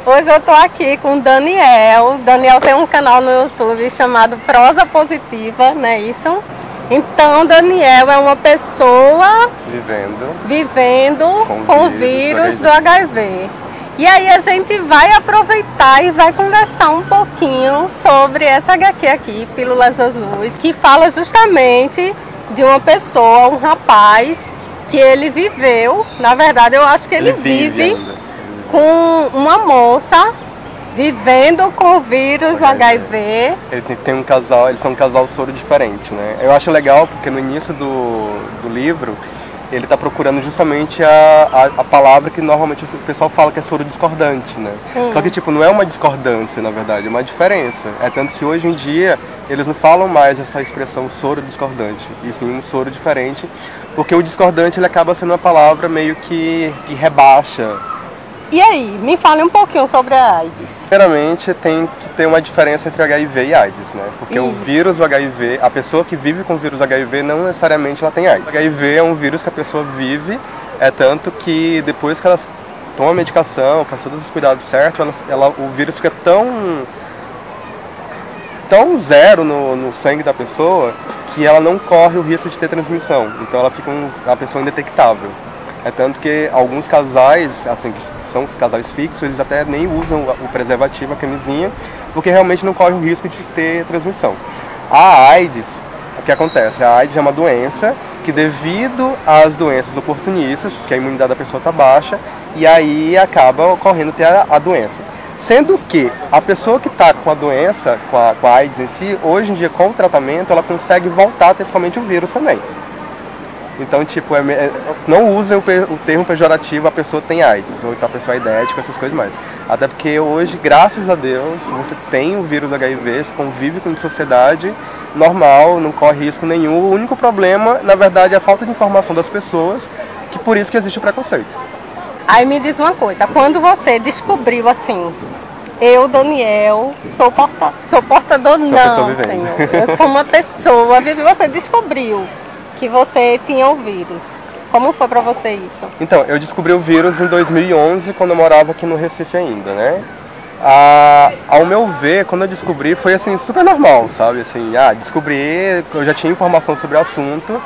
Hoje eu tô aqui com o Daniel. Daniel tem um canal no YouTube chamado Prosa Positiva, não é isso? Então, Daniel é uma pessoa vivendo com o vírus do HIV. E aí a gente vai aproveitar e vai conversar um pouquinho sobre essa HQ aqui, Pílulas Azuis, que fala justamente de uma pessoa, um rapaz, que ele viveu, na verdade eu acho que ele vive com uma moça vivendo com o vírus HIV. Ele tem um casal, eles são um casal soro diferente, né? Eu acho legal porque no início do livro ele está procurando justamente a palavra que normalmente o pessoal fala que é soro discordante, né? Só que tipo, não é uma discordância, na verdade, é uma diferença. É tanto que hoje em dia eles não falam mais essa expressão soro discordante, e sim um soro diferente, porque o discordante ele acaba sendo uma palavra meio que rebaixa. E aí, me fale um pouquinho sobre a AIDS. Primeiramente, tem que ter uma diferença entre HIV e AIDS, né? Porque o vírus do HIV, a pessoa que vive com o vírus HIV não necessariamente ela tem AIDS. O HIV é um vírus que a pessoa vive, é tanto que depois que ela toma a medicação, faz todos os cuidados certos, o vírus fica tão zero no sangue da pessoa que ela não corre o risco de ter transmissão. Então ela fica uma pessoa indetectável. É tanto que alguns casais, assim, são casais fixos, eles até nem usam o preservativo, a camisinha, porque realmente não corre o risco de ter transmissão. A AIDS, o que acontece? A AIDS é uma doença que, devido às doenças oportunistas, porque a imunidade da pessoa está baixa, e aí acaba ocorrendo ter a doença. Sendo que a pessoa que está com a doença, com a AIDS em si, hoje em dia com o tratamento, ela consegue voltar a ter somente o vírus também. Então, tipo, não usem o termo pejorativo, a pessoa tem AIDS, ou então a pessoa é idética, essas coisas mais. Até porque hoje, graças a Deus, você tem o vírus HIV, você convive com a sociedade normal, não corre risco nenhum. O único problema, na verdade, é a falta de informação das pessoas, que por isso que existe o preconceito. Aí me diz uma coisa, quando você descobriu assim, eu, Daniel, sou portador, não, senhor, eu sou uma pessoa, você descobriu que você tinha o vírus. Como foi pra você isso? Então, eu descobri o vírus em 2011, quando eu morava aqui no Recife ainda, né? Ao meu ver, quando eu descobri, foi assim, super normal, sabe? Assim, descobri, eu já tinha informação sobre o assunto,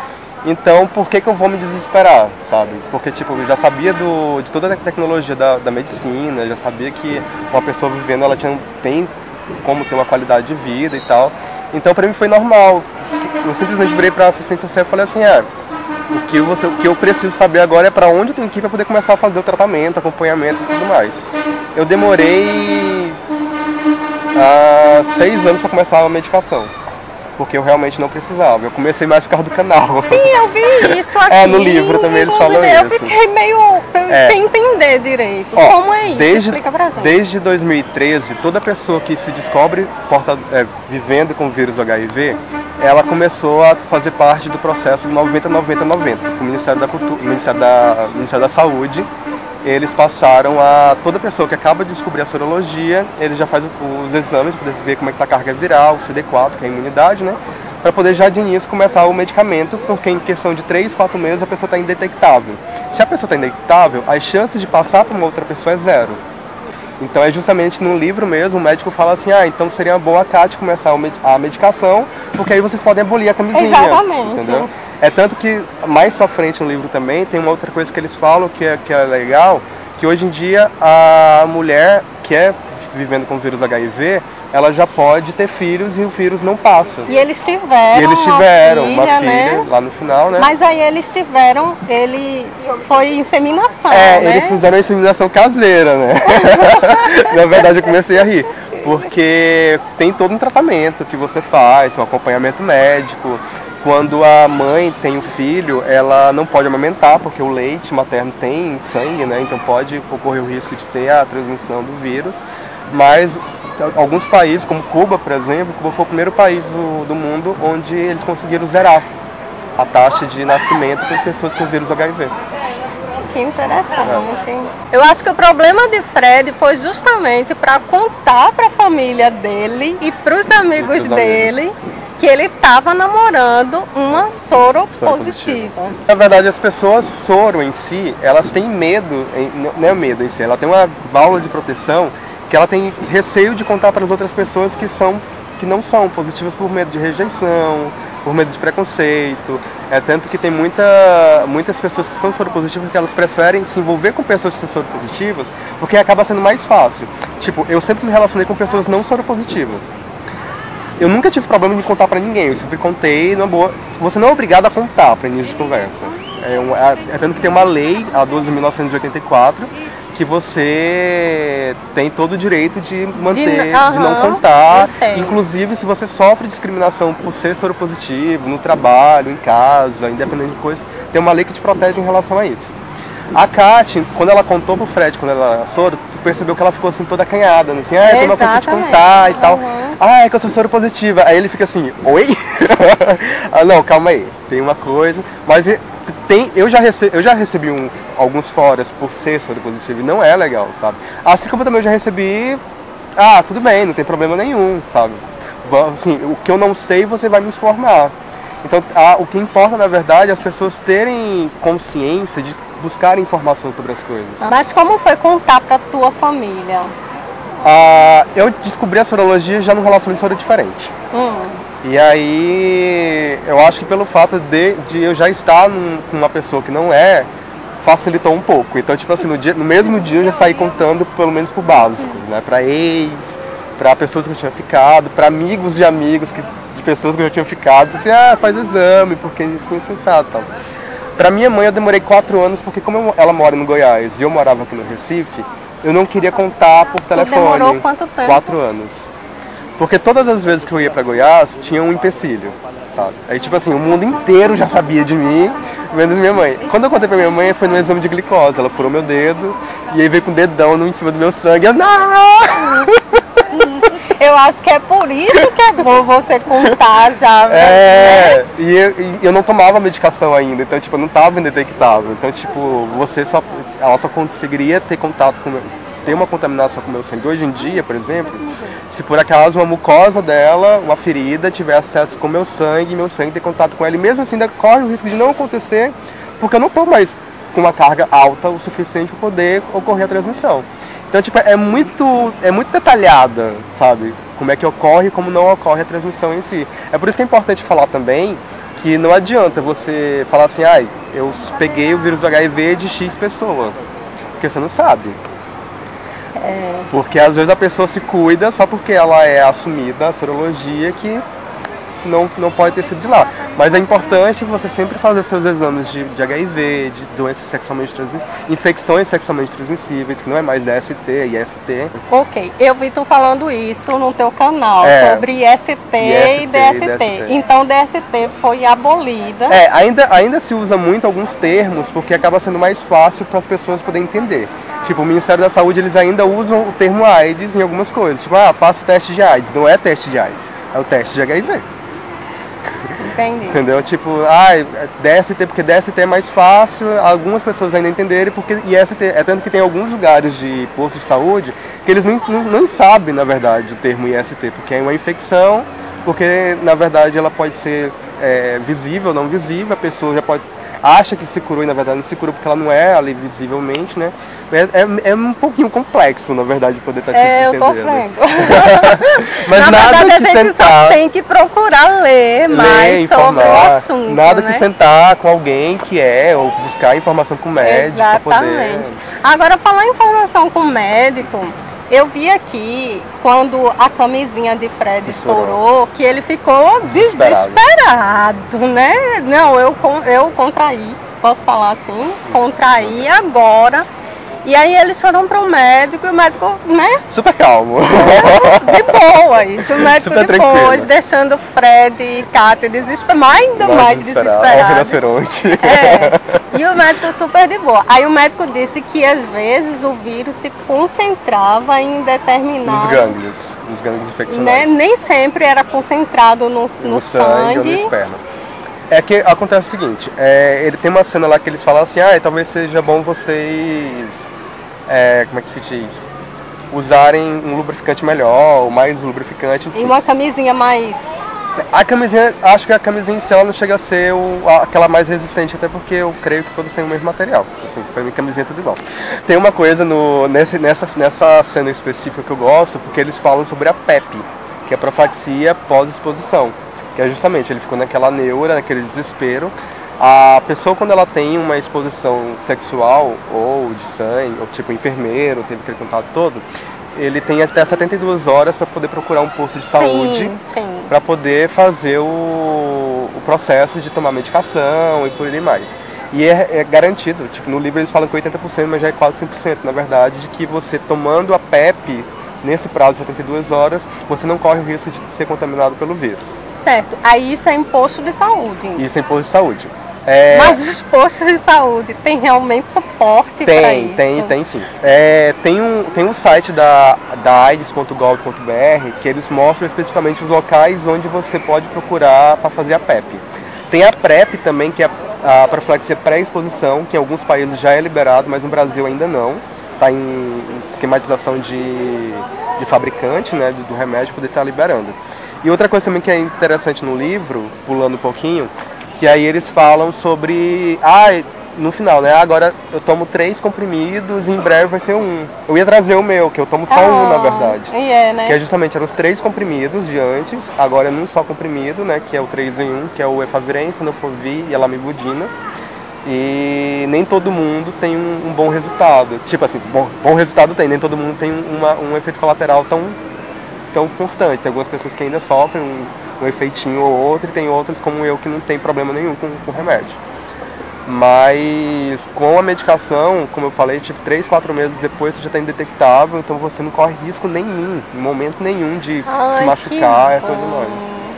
então por que eu vou me desesperar, sabe? Porque, tipo, eu já sabia de toda a tecnologia da medicina, já sabia que uma pessoa vivendo, ela tem como ter uma qualidade de vida e tal. Então, pra mim foi normal. Eu simplesmente virei para a assistência social e falei assim, o que eu preciso saber agora é para onde eu tenho que ir para poder começar a fazer o tratamento, acompanhamento e tudo mais. Eu demorei 6 anos para começar a medicação, porque eu realmente não precisava. Eu comecei mais por causa do canal. Sim, eu vi isso aqui. No livro também eles falam isso. Eu fiquei meio sem entender direito. Como é isso? Explica pra gente. Desde 2013, toda pessoa que se descobre vivendo com o vírus do HIV, ela começou a fazer parte do processo de 90-90-90. O Ministério da Cultura, o Ministério da Saúde, eles passaram toda pessoa que acaba de descobrir a sorologia, ele já faz os exames para ver como é que está a carga viral, o CD4, que é a imunidade, né? Para poder já de início começar o medicamento, porque em questão de 3-4 meses a pessoa está indetectável. Se a pessoa está indetectável, as chances de passar para uma outra pessoa é 0. Então é justamente no livro mesmo, o médico fala assim, então seria bom a Kátia começar a medicação, porque aí vocês podem abolir a camisinha. Exatamente. Entendeu? É tanto que mais pra frente no livro também tem uma outra coisa que eles falam que é legal, que hoje em dia a mulher que é vivendo com o vírus HIV, ela já pode ter filhos e o vírus não passa. E eles tiveram uma filha, né? Lá no final, né? Mas aí foi inseminação, né? Eles fizeram a inseminação caseira, né? Na verdade eu comecei a rir, porque tem todo um tratamento que você faz, um acompanhamento médico. Quando a mãe tem o filho, ela não pode amamentar, porque o leite materno tem sangue, né? Então pode ocorrer o risco de ter a transmissão do vírus. Mas alguns países, como Cuba, por exemplo, Cuba foi o primeiro país do mundo onde eles conseguiram zerar a taxa de nascimento com pessoas com vírus HIV. Que interessante. Eu acho que o problema de Fred foi justamente para contar para a família dele e para os amigos dele que ele estava namorando uma soro positiva. Na verdade, as pessoas soro em si, elas têm medo, não é medo em si, ela tem uma válvula de proteção que ela tem receio de contar para as outras pessoas que não são positivas por medo de rejeição, por medo de preconceito. Tanto que tem muitas pessoas que são soropositivas que elas preferem se envolver com pessoas que são soropositivas porque acaba sendo mais fácil. Tipo, eu sempre me relacionei com pessoas não soropositivas. Eu nunca tive problema de contar pra ninguém, eu sempre contei numa boa. Você não é obrigado a contar pra início de conversa. Tanto que tem uma lei, a 12.984, que você tem todo o direito de manter, de não contar. Inclusive, se você sofre discriminação por ser soropositivo, no trabalho, em casa, independente de coisa, tem uma lei que te protege em relação a isso. A Kátia, quando ela contou pro Fred, quando ela era soro, tu percebeu que ela ficou assim toda acanhada, né? Assim, tem uma coisa pra te contar e tal. É que eu sou soropositiva. Aí ele fica assim, oi? Não, calma aí, tem uma coisa. Mas eu já recebi alguns foras por ser soropositivo e não é legal, sabe? Assim como eu também já recebi, tudo bem, não tem problema nenhum, sabe? Assim, o que eu não sei, você vai me informar. Então, o que importa, na verdade, é as pessoas terem consciência de buscar informação sobre as coisas. Mas como foi contar pra tua família? Eu descobri a sorologia já num relacionamento soro diferente. E aí, eu acho que pelo fato de eu já estar com uma pessoa que não facilitou um pouco. Então, tipo assim, no mesmo dia eu já saí contando pelo menos por básicos, né? Pra ex, pra pessoas que eu tinha ficado, pra amigos de amigos de pessoas que eu já tinha ficado. Assim, faz exame, porque isso é insensato e tal. Pra minha mãe eu demorei 4 anos, porque como ela mora no Goiás e eu morava aqui no Recife, eu não queria contar por telefone. Demorou quanto tempo? 4 anos. Porque todas as vezes que eu ia pra Goiás, tinha um empecilho, sabe? Aí tipo assim, o mundo inteiro já sabia de mim, vendo minha mãe. Quando eu contei pra minha mãe, foi no exame de glicose. Ela furou meu dedo, e aí veio com o dedão em cima do meu sangue. Eu, não! Eu acho que é por isso que é bom você contar já. E eu não tomava medicação ainda, então tipo, eu não estava indetectável. Então tipo, ela só conseguiria ter contato ter uma contaminação com o meu sangue. Hoje em dia, por exemplo, se por acaso uma mucosa dela, uma ferida, tiver acesso com o meu sangue ter contato com ela, e mesmo assim ainda corre o risco de não acontecer, porque eu não estou mais com uma carga alta o suficiente para poder ocorrer a transmissão. Então, tipo, é muito detalhada, sabe? Como é que ocorre e como não ocorre a transmissão em si. É por isso que é importante falar também que não adianta você falar assim, eu peguei o vírus do HIV de X pessoa, porque você não sabe. Porque às vezes a pessoa se cuida só porque ela é assumida a sorologia que não pode ter sido de lá. Mas é importante você sempre fazer seus exames de HIV, de doenças sexualmente transmissíveis, infecções sexualmente transmissíveis, que não é mais DST e IST. Ok, eu vi tu falando isso no teu canal, sobre IST e DST. Então DST foi abolida. Ainda se usa muito alguns termos, porque acaba sendo mais fácil para as pessoas poderem entender. Tipo, o Ministério da Saúde, eles ainda usam o termo AIDS em algumas coisas. Tipo, faço teste de AIDS. Não é teste de AIDS, é o teste de HIV. Entendi. Entendeu? Tipo, DST, porque DST é mais fácil, algumas pessoas ainda entenderem, porque IST, tanto que tem alguns lugares de posto de saúde que eles não sabem, na verdade, o termo IST, porque é uma infecção, porque, na verdade, ela pode ser visível ou não visível, a pessoa já acha que se curou e, na verdade, não se curou porque ela não é ali visivelmente, né? É um pouquinho complexo, na verdade, poder estar eu tô vendo. Mas na nada verdade, que a gente só tem que procurar ler mais sobre o assunto. Nada que sentar com alguém que ou buscar informação com o médico. Exatamente. Agora, falar em informação com o médico, eu vi aqui, quando a camisinha de Fred estourou, que ele ficou desesperado, né? Não, eu contraí, posso falar assim, contraí agora. E aí eles foram para o médico e o médico, né? Super calmo. De boa, isso. O médico super depois, tranquilo. Deixando o Fred e Kátia ainda mais desesperados. E o médico super de boa. Aí o médico disse que às vezes o vírus se concentrava em determinados... Nos gânglios infeccionais. Né? Nem sempre era concentrado no sangue ou no esperma. É que acontece o seguinte, ele tem uma cena lá que eles falam assim, talvez seja bom vocês, como é que se diz, usarem um lubrificante melhor, ou mais lubrificante. E uma camisinha mais A camisinha, acho que a camisinha em si ela não chega a ser aquela mais resistente, até porque eu creio que todos têm o mesmo material. Assim, pra mim, camisinha é tudo igual. Tem uma coisa nessa cena específica que eu gosto, porque eles falam sobre a PEP, que é a profilaxia pós-exposição. Que é justamente, ele ficou naquela neura, naquele desespero. A pessoa, quando ela tem uma exposição sexual, ou de sangue, ou tipo enfermeiro, teve aquele contato todo, ele tem até 72 horas para poder procurar um posto de saúde, para poder fazer o processo de tomar medicação e por aí mais. E é garantido, tipo, no livro eles falam que 80%, mas já é quase 100%, na verdade, de que você tomando a PEP, nesse prazo de 72 horas, você não corre o risco de ser contaminado pelo vírus. Certo, aí isso é imposto de saúde. Isso é imposto de saúde. Mas os postos de saúde tem realmente suporte para isso? Tem sim. Tem um site da aids.gov.br que eles mostram especificamente os locais onde você pode procurar para fazer a PEP. Tem a PrEP também, que é a profilaxia pré-exposição, que em alguns países já é liberado, mas no Brasil ainda não. Está em esquematização de fabricante, né, do remédio, poder estar liberando. E outra coisa também que é interessante no livro, pulando um pouquinho, que aí eles falam sobre, no final, né, agora eu tomo 3 comprimidos e em breve vai ser 1. Eu ia trazer o meu, que eu tomo só 1, na verdade. Né? Que é justamente, eram os 3 comprimidos de antes, agora é num só comprimido, né, que é o 3 em 1, que é o Efavirenz, Tenofovir e a Lamivudina. E nem todo mundo tem um bom resultado. Tipo assim, bom resultado tem, nem todo mundo tem um efeito colateral tão constante. Algumas pessoas que ainda sofrem um efeitinho ou outro, e tem outras como eu que não tem problema nenhum com o remédio. Mas com a medicação, como eu falei, tipo 3, 4 meses depois você já está indetectável, então você não corre risco nenhum, em momento nenhum de se machucar, é coisa mais.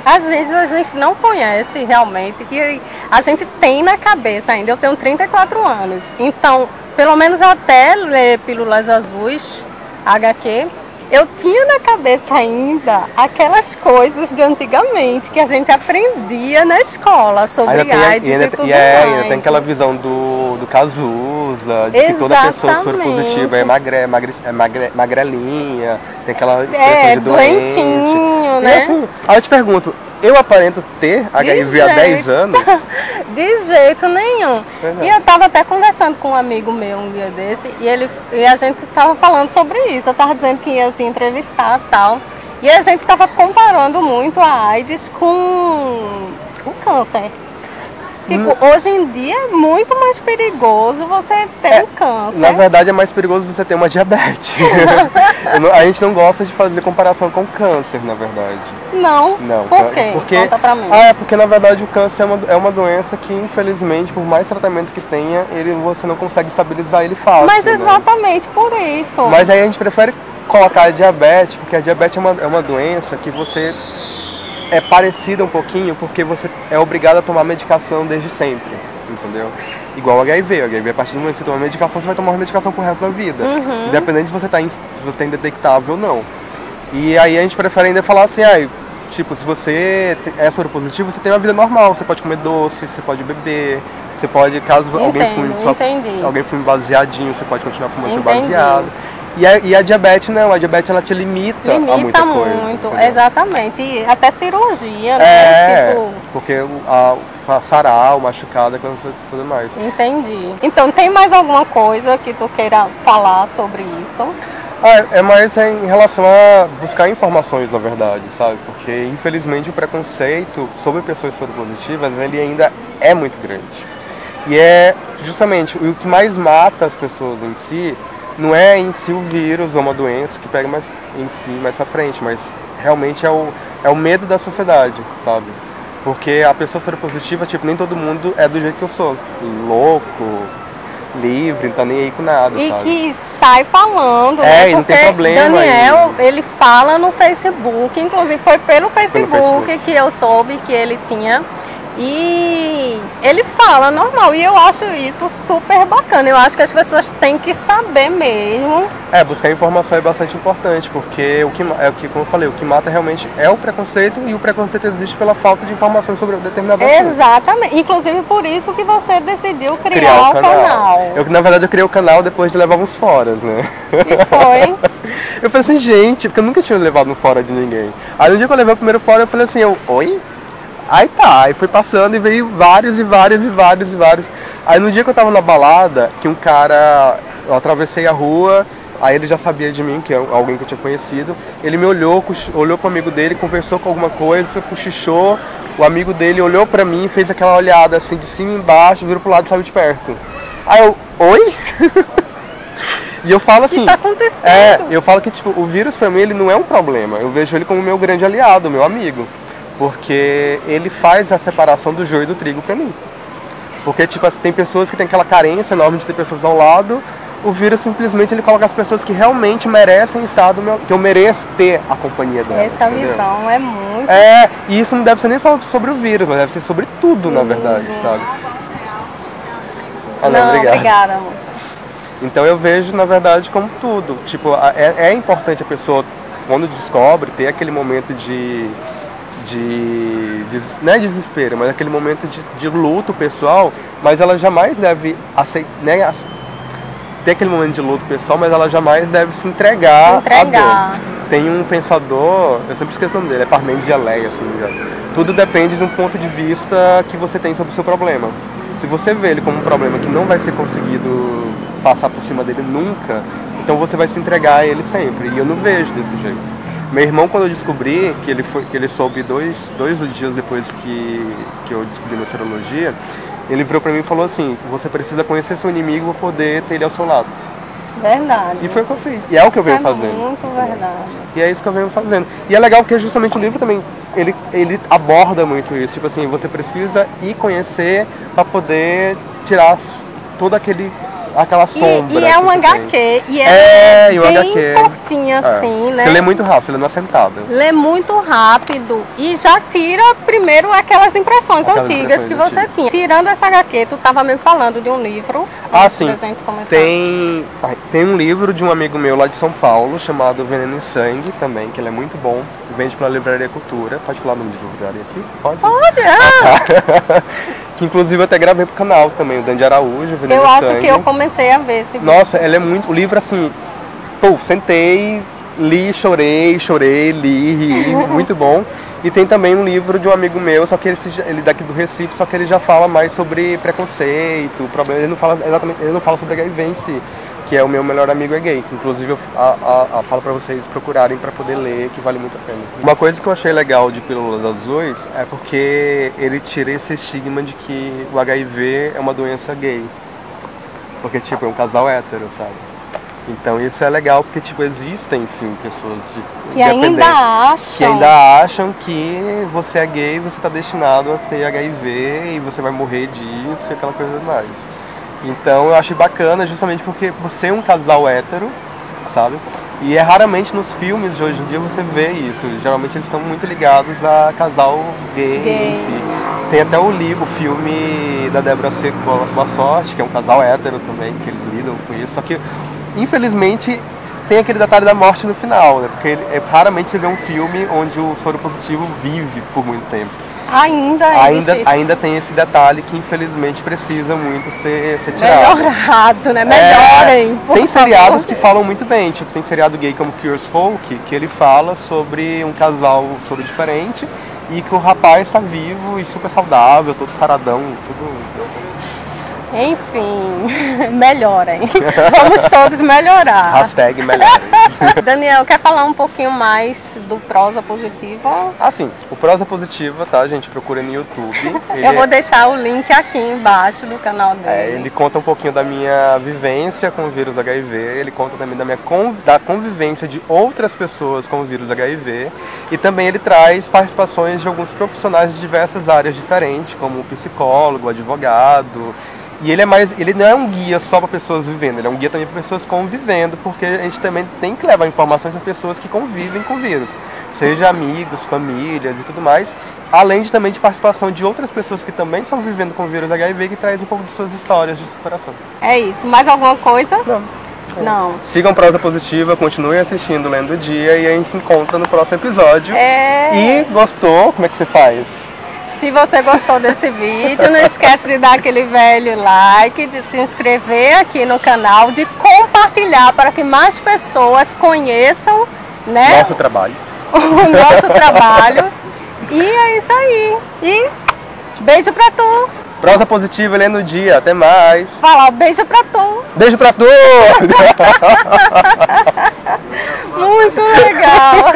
Às vezes a gente não conhece realmente, que a gente tem na cabeça ainda. Eu tenho 34 anos, então pelo menos até ler Pílulas Azuis, HQ, eu tinha na cabeça ainda aquelas coisas de antigamente que a gente aprendia na escola sobre AIDS e tudo mais. Ainda tem aquela visão do Cazuza, de que toda pessoa soropositiva é magrelinha, tem aquela expressão de doente. Doentinho, né? E assim, aí eu te pergunto, eu aparento ter HIV há 10 anos? De jeito nenhum. E eu estava até conversando com um amigo meu um dia desse, e a gente estava falando sobre isso. Eu estava dizendo que ia te entrevistar e tal. E a gente estava comparando muito a AIDS com o câncer. Tipo, hoje em dia é muito mais perigoso você ter um câncer. Na verdade é mais perigoso você ter uma diabetes. A gente não gosta de fazer comparação com câncer, na verdade. Não? Por quê? Porque, conta pra mim. Porque na verdade o câncer é uma doença que infelizmente, por mais tratamento que tenha, você não consegue estabilizar ele fácil. Mas exatamente por isso. Mas aí a gente prefere colocar a diabetes, porque a diabetes é uma doença que você é parecida um pouquinho, porque você é obrigado a tomar medicação desde sempre, entendeu? Igual o HIV. O HIV, a partir do momento que você toma medicação, você vai tomar uma medicação pro resto da vida. Independente de você tá indetectável ou não. E aí a gente prefere ainda falar assim, tipo, se você é soropositivo, você tem uma vida normal, você pode comer doce, você pode beber, você pode, caso alguém fume baseadinho, você pode continuar fumando seu baseado. E a diabetes não, a diabetes ela te limita a muita coisa. Entendeu? Exatamente, e até cirurgia, né? Porque sarar, o machucado, tudo mais. Entendi. Então tem mais alguma coisa que tu queira falar sobre isso? É mais em relação a buscar informações, na verdade, sabe? Porque infelizmente o preconceito sobre pessoas soropositivas, ele ainda é muito grande. E é justamente o que mais mata as pessoas em si, não é em si o vírus ou uma doença que pega mais em si mais pra frente, mas realmente é o medo da sociedade, sabe? Porque a pessoa soropositiva, tipo, nem todo mundo é do jeito que eu sou, louco, livre, não tá nem aí com nada, e sabe? Que sai falando, né? E não tem problema. Daniel, ele fala no Facebook, inclusive foi pelo Facebook que eu soube que ele tinha. E ele fala normal, e eu acho isso super bacana. Eu acho que as pessoas têm que saber mesmo. Buscar informação é bastante importante, porque como eu falei, o que mata realmente é o preconceito, e o preconceito existe pela falta de informação sobre determinado assunto. Exatamente. Inclusive por isso que você decidiu criar o canal. Na verdade, eu criei o canal depois de levar uns foras, né? E foi? Eu falei assim, gente, porque eu nunca tinha levado um fora de ninguém. Aí no dia que eu levei o primeiro fora, eu falei assim, oi? Aí tá, aí fui passando e veio vários. Aí no dia que eu tava na balada, que um cara, eu atravessei a rua, aí ele já sabia de mim, que é alguém que eu tinha conhecido, ele me olhou pro amigo dele, conversou com alguma coisa, cochichou, o amigo dele olhou pra mim, fez aquela olhada assim de cima e embaixo, virou pro lado e saiu de perto. Aí eu, oi? E eu falo assim, o que tá acontecendo? Eu falo que tipo, o vírus pra mim ele não é um problema, eu vejo ele como meu grande aliado, meu amigo. Porque ele faz a separação do joio e do trigo pra mim. Porque tipo, tem pessoas que têm aquela carência enorme de ter pessoas ao lado. O vírus simplesmente ele coloca as pessoas que realmente merecem estar do meu... Que eu mereço ter a companhia dela. Essa visão é muito... E isso não deve ser nem só sobre o vírus, mas deve ser sobre tudo, na verdade, sabe? Não, obrigada, moça. Então eu vejo, na verdade, como tudo. Tipo, é importante a pessoa, quando descobre, ter aquele momento não é desespero, mas aquele momento de luto pessoal, mas ela jamais deve aceitar, né, ter aquele momento de luto pessoal, mas ela jamais deve se entregar à dor. Tem um pensador, eu sempre esqueço o nome dele, é Parmênides de Eleia, assim, tudo depende de um ponto de vista que você tem sobre o seu problema. Se você vê ele como um problema que não vai ser conseguido passar por cima dele nunca, então você vai se entregar a ele sempre, e eu não vejo desse jeito. Meu irmão, quando eu descobri, que ele soube dois dias depois que eu descobri na serologia, ele virou pra mim e falou assim, você precisa conhecer seu inimigo para poder ter ele ao seu lado. Verdade. E foi o que eu fiz. E é o que eu venho fazendo. Muito verdade. E é isso que eu venho fazendo. E é legal porque justamente o livro também, ele aborda muito isso. Tipo assim, você precisa ir conhecer para poder tirar toda aquela sombra. E é um HQ, e é bem HQ. curtinha assim, né? Você lê muito rápido, você lê numa sentada. Lê muito rápido e já tira primeiro aquelas impressões antigas que você tinha. Tirando essa HQ, tu estava me falando de um livro. Sim. Pra gente começar. Tem um livro de um amigo meu lá de São Paulo, chamado Veneno em Sangue também, que ele é muito bom. Vende pela Livraria Cultura. Pode falar o nome de livraria aqui? Pode? Pode, Que inclusive eu até gravei pro canal também, o Dandy Araújo, Veneno Eu em acho Sangue. que eu comecei a ver esse vídeo. Nossa, ele é muito... O livro assim... sentei, li, chorei, li, ri, muito bom. E tem também um livro de um amigo meu, só que ele daqui do Recife, só que ele já fala mais sobre preconceito, problema. Ele não fala sobre HIV em si, que é o meu melhor amigo é gay. Inclusive eu falo pra vocês procurarem pra poder ler, que vale muito a pena. Uma coisa que eu achei legal de Pílulas Azuis é porque ele tira esse estigma de que o HIV é uma doença gay. Porque tipo, é um casal hétero, sabe? Então isso é legal porque tipo, existem sim pessoas que ainda acham que você é gay e você está destinado a ter HIV e você vai morrer disso e aquela coisa mais. Então eu achei bacana justamente porque você é um casal hétero, sabe? E é raramente nos filmes de hoje em dia você vê isso. Geralmente eles estão muito ligados a casal gay. Em si. Tem até o filme da Débora Seco, Boa Sorte, que é um casal hétero também, que eles lidam com isso. Só que infelizmente tem aquele detalhe da morte no final, né? Porque raramente você vê um filme onde o soro positivo vive por muito tempo. Ainda tem esse detalhe que infelizmente precisa muito ser tirado. Melhorado, né? Melhorem. Tem seriados que falam muito bem, tipo, tem seriado gay como Curious Folk, que ele fala sobre um casal soro diferente e que o rapaz está vivo e super saudável, todo saradão, tudo... Enfim, melhorem. Vamos todos melhorar. Hashtag melhorem. Daniel, quer falar um pouquinho mais do Prosa Positiva? Sim. O Prosa Positiva, tá, gente? Procura no YouTube. Eu vou deixar o link aqui embaixo do canal dele. Ele conta um pouquinho da minha vivência com o vírus HIV. Ele conta também da convivência de outras pessoas com o vírus HIV. E também ele traz participações de alguns profissionais de diversas áreas diferentes, como psicólogo, advogado. E ele não é um guia só para pessoas vivendo, ele é um guia também para pessoas convivendo, porque a gente também tem que levar informações para pessoas que convivem com o vírus. seja amigos, famílias e tudo mais, além de também de participação de outras pessoas que também estão vivendo com o vírus HIV, que traz um pouco de suas histórias de superação. É isso. Mais alguma coisa? Não. Não. Sigam Prosa Positiva, continuem assistindo Lendo o Dia e a gente se encontra no próximo episódio. E gostou? Como é que você faz? Se você gostou desse vídeo, não esquece de dar aquele velho like, de se inscrever aqui no canal, de compartilhar para que mais pessoas conheçam, né, nosso trabalho. O nosso trabalho. E é isso aí. E beijo pra tu. Prosa Positiva, Lendo o Dia. Até mais. Fala, beijo pra tu. Beijo pra tu. Muito legal.